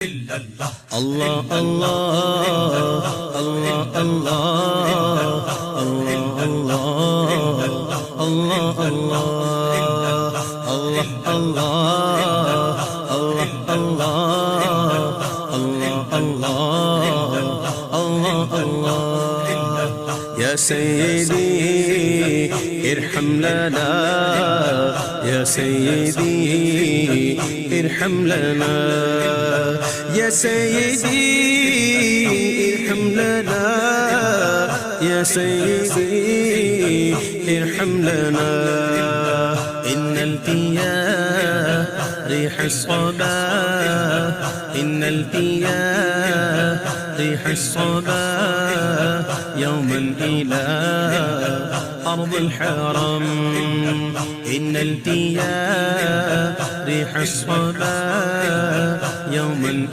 الله الله الله الله الله الله الله الله الله يا سيدي ارحم لنا يا سيدي ارحم لنا يا سيدي ارحم لنا يا سيدي ارحم لنا إن الفيا ريح الصبا إن الفيا ريح الصبا يوما إلى أرض الحرم إن الفيا ريح الصبا يوما